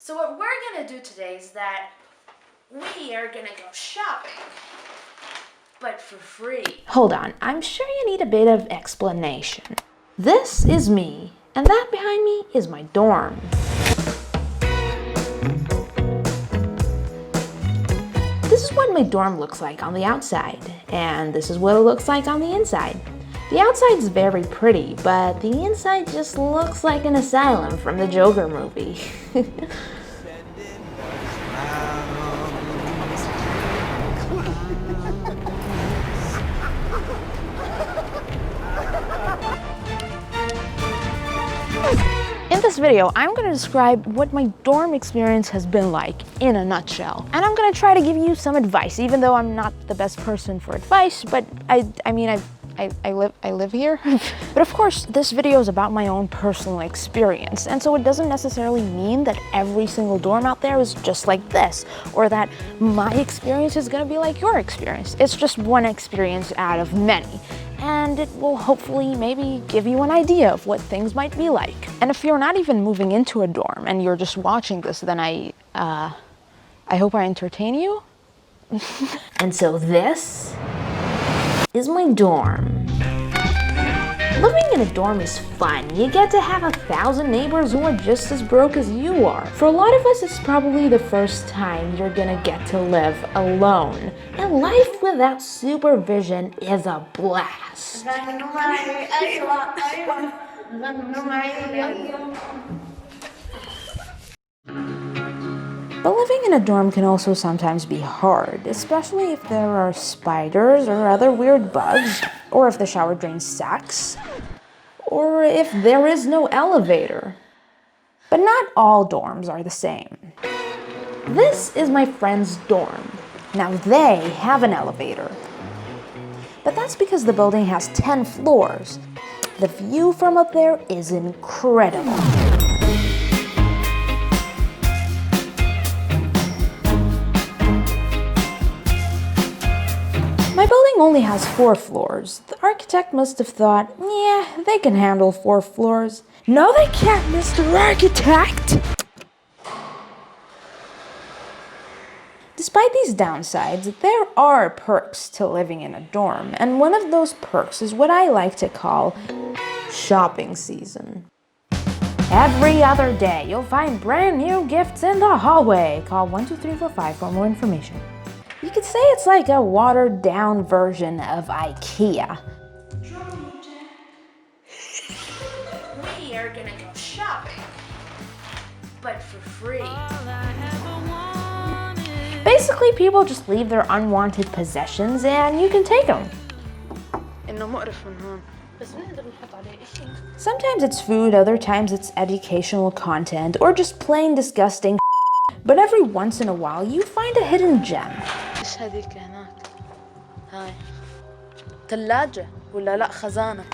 So what we're gonna do today is that we are gonna go shopping, but for free. Hold on, I'm sure you need a bit of explanation. This is me, and that behind me is my dorm. This is what my dorm looks like on the outside, and this is what it looks like on the inside. The outside is very pretty, but the inside just looks like an asylum from the Joker movie. In this video, I'm going to describe what my dorm experience has been like in a nutshell. And I'm going to try to give you some advice, even though I'm not the best person for advice, but I live here. But of course, this video is about my own personal experience. And so it doesn't necessarily mean that every single dorm out there is just like this, or that my experience is going to be like your experience. It's just one experience out of many. And it will hopefully maybe give you an idea of what things might be like. And if you're not even moving into a dorm and you're just watching this, then I hope I entertain you. And so this is my dorm. Living in a dorm is fun. You get to have 1,000 neighbors who are just as broke as you are. For a lot of us, it's probably the first time you're gonna get to live alone. And life without supervision is a blast. But living in a dorm can also sometimes be hard, especially if there are spiders or other weird bugs, or if the shower drain sucks, or if there is no elevator. But not all dorms are the same. This is my friend's dorm. Now they have an elevator. But that's because the building has 10 floors. The view from up there is incredible. My building only has 4 floors. The architect must have thought, yeah, they can handle 4 floors. No, they can't, Mr. Architect! Despite these downsides, there are perks to living in a dorm, and one of those perks is what I like to call shopping season. Every other day, you'll find brand new gifts in the hallway. Call 12345 for more information. You could say it's like a watered-down version of IKEA. We are gonna go shopping, but for free. Basically, people just leave their unwanted possessions and you can take them. Sometimes it's food, other times it's educational content, or just plain disgusting. But every once in a while, you find a hidden gem.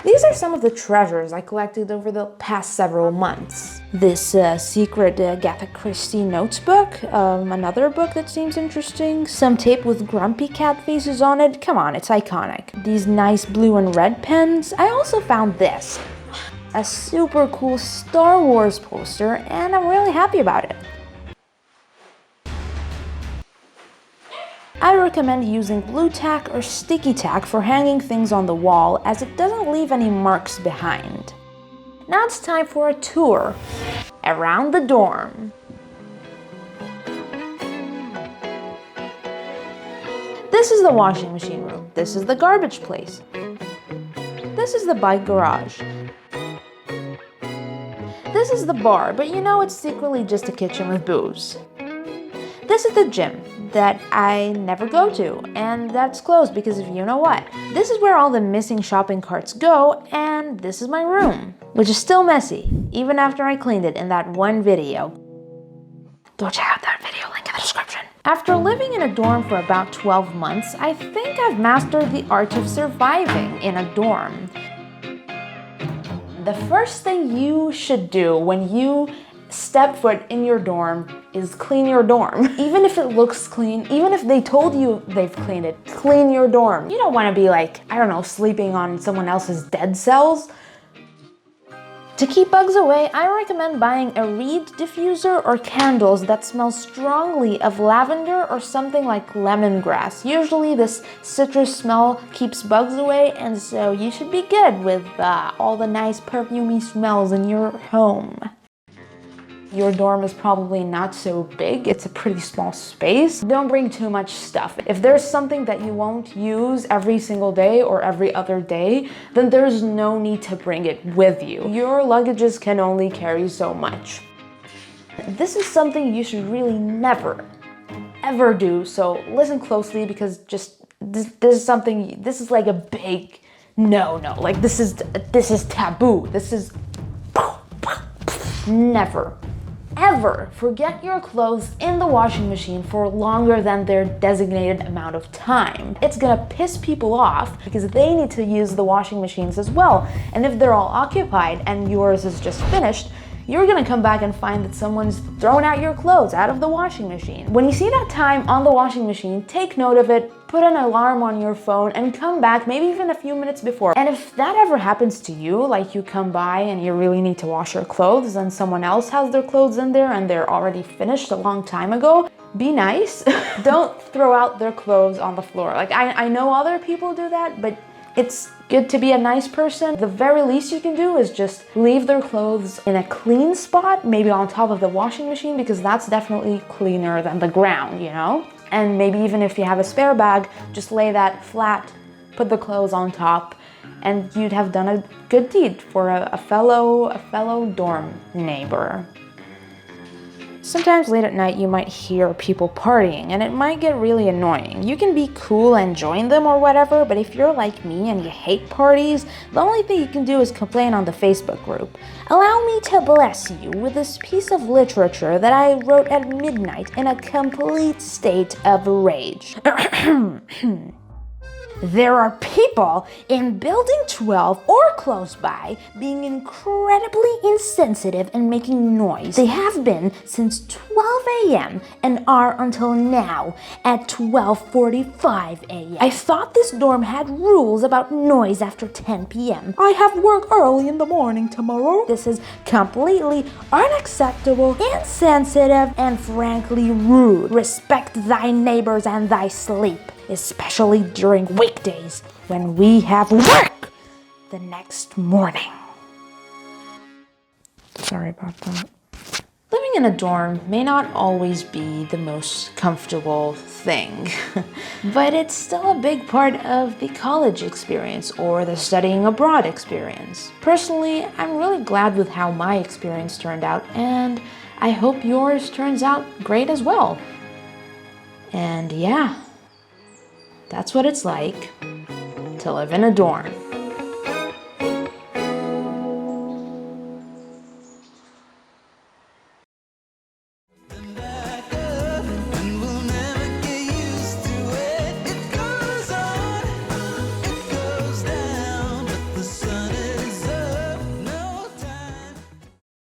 These are some of the treasures I collected over the past several months. This secret Agatha Christie notes book, another book that seems interesting, some tape with grumpy cat faces on it. Come on, it's iconic. These nice blue and red pens. I also found this, a super cool Star Wars poster, and I'm really happy about it. I recommend using glue tack or sticky tack for hanging things on the wall, as it doesn't leave any marks behind. Now it's time for a tour around the dorm. This is the washing machine room. This is the garbage place. This is the bike garage. This is the bar, but you know it's secretly just a kitchen with booze. This is the gym that I never go to, and that's closed because of you know what. This is where all the missing shopping carts go, and this is my room, which is still messy, even after I cleaned it in that one video. Go check out that video, link in the description. After living in a dorm for about 12 months, I think I've mastered the art of surviving in a dorm. The first thing you should do when you step foot in your dorm is clean your dorm. Even if it looks clean, even if they told you they've cleaned it, clean your dorm. You don't want to be like, I don't know, sleeping on someone else's dead cells. To keep bugs away, I recommend buying a reed diffuser or candles that smell strongly of lavender or something like lemongrass. Usually this citrus smell keeps bugs away, and so you should be good with all the nice perfumey smells in your home. Your dorm is probably not so big, it's a pretty small space. Don't bring too much stuff. If there's something that you won't use every single day or every other day, then there's no need to bring it with you. Your luggages can only carry so much. This is something you should really never, ever do, so listen closely, because just this is something, this is like a big no, like this is taboo. This is never, ever forget your clothes in the washing machine for longer than their designated amount of time. It's gonna piss people off because they need to use the washing machines as well. And if they're all occupied and yours is just finished, you're gonna come back and find that someone's thrown out your clothes out of the washing machine. When you see that time on the washing machine, take note of it, put an alarm on your phone, and come back maybe even a few minutes before. And if that ever happens to you, like you come by and you really need to wash your clothes and someone else has their clothes in there and they're already finished a long time ago, be nice. Don't throw out their clothes on the floor. Like I know other people do that, but it's good to be a nice person. The very least you can do is just leave their clothes in a clean spot, maybe on top of the washing machine, because that's definitely cleaner than the ground, you know? And maybe even if you have a spare bag, just lay that flat, put the clothes on top, and you'd have done a good deed for a fellow dorm neighbor. Sometimes late at night you might hear people partying and it might get really annoying. You can be cool and join them or whatever, but if you're like me and you hate parties, the only thing you can do is complain on the Facebook group. Allow me to bless you with this piece of literature that I wrote at midnight in a complete state of rage. There are people in Building 12 or close by being incredibly insensitive and making noise. They have been since 12 a.m. and are until now at 12:45 a.m. I thought this dorm had rules about noise after 10 p.m. I have work early in the morning tomorrow. This is completely unacceptable, insensitive, and frankly rude. Respect thy neighbors and thy sleep, especially during weekdays when we have work the next morning. Sorry about that. Living in a dorm may not always be the most comfortable thing, but it's still a big part of the college experience or the studying abroad experience. Personally, I'm really glad with how my experience turned out, and I hope yours turns out great as well. And yeah, that's what it's like to live in a dorm.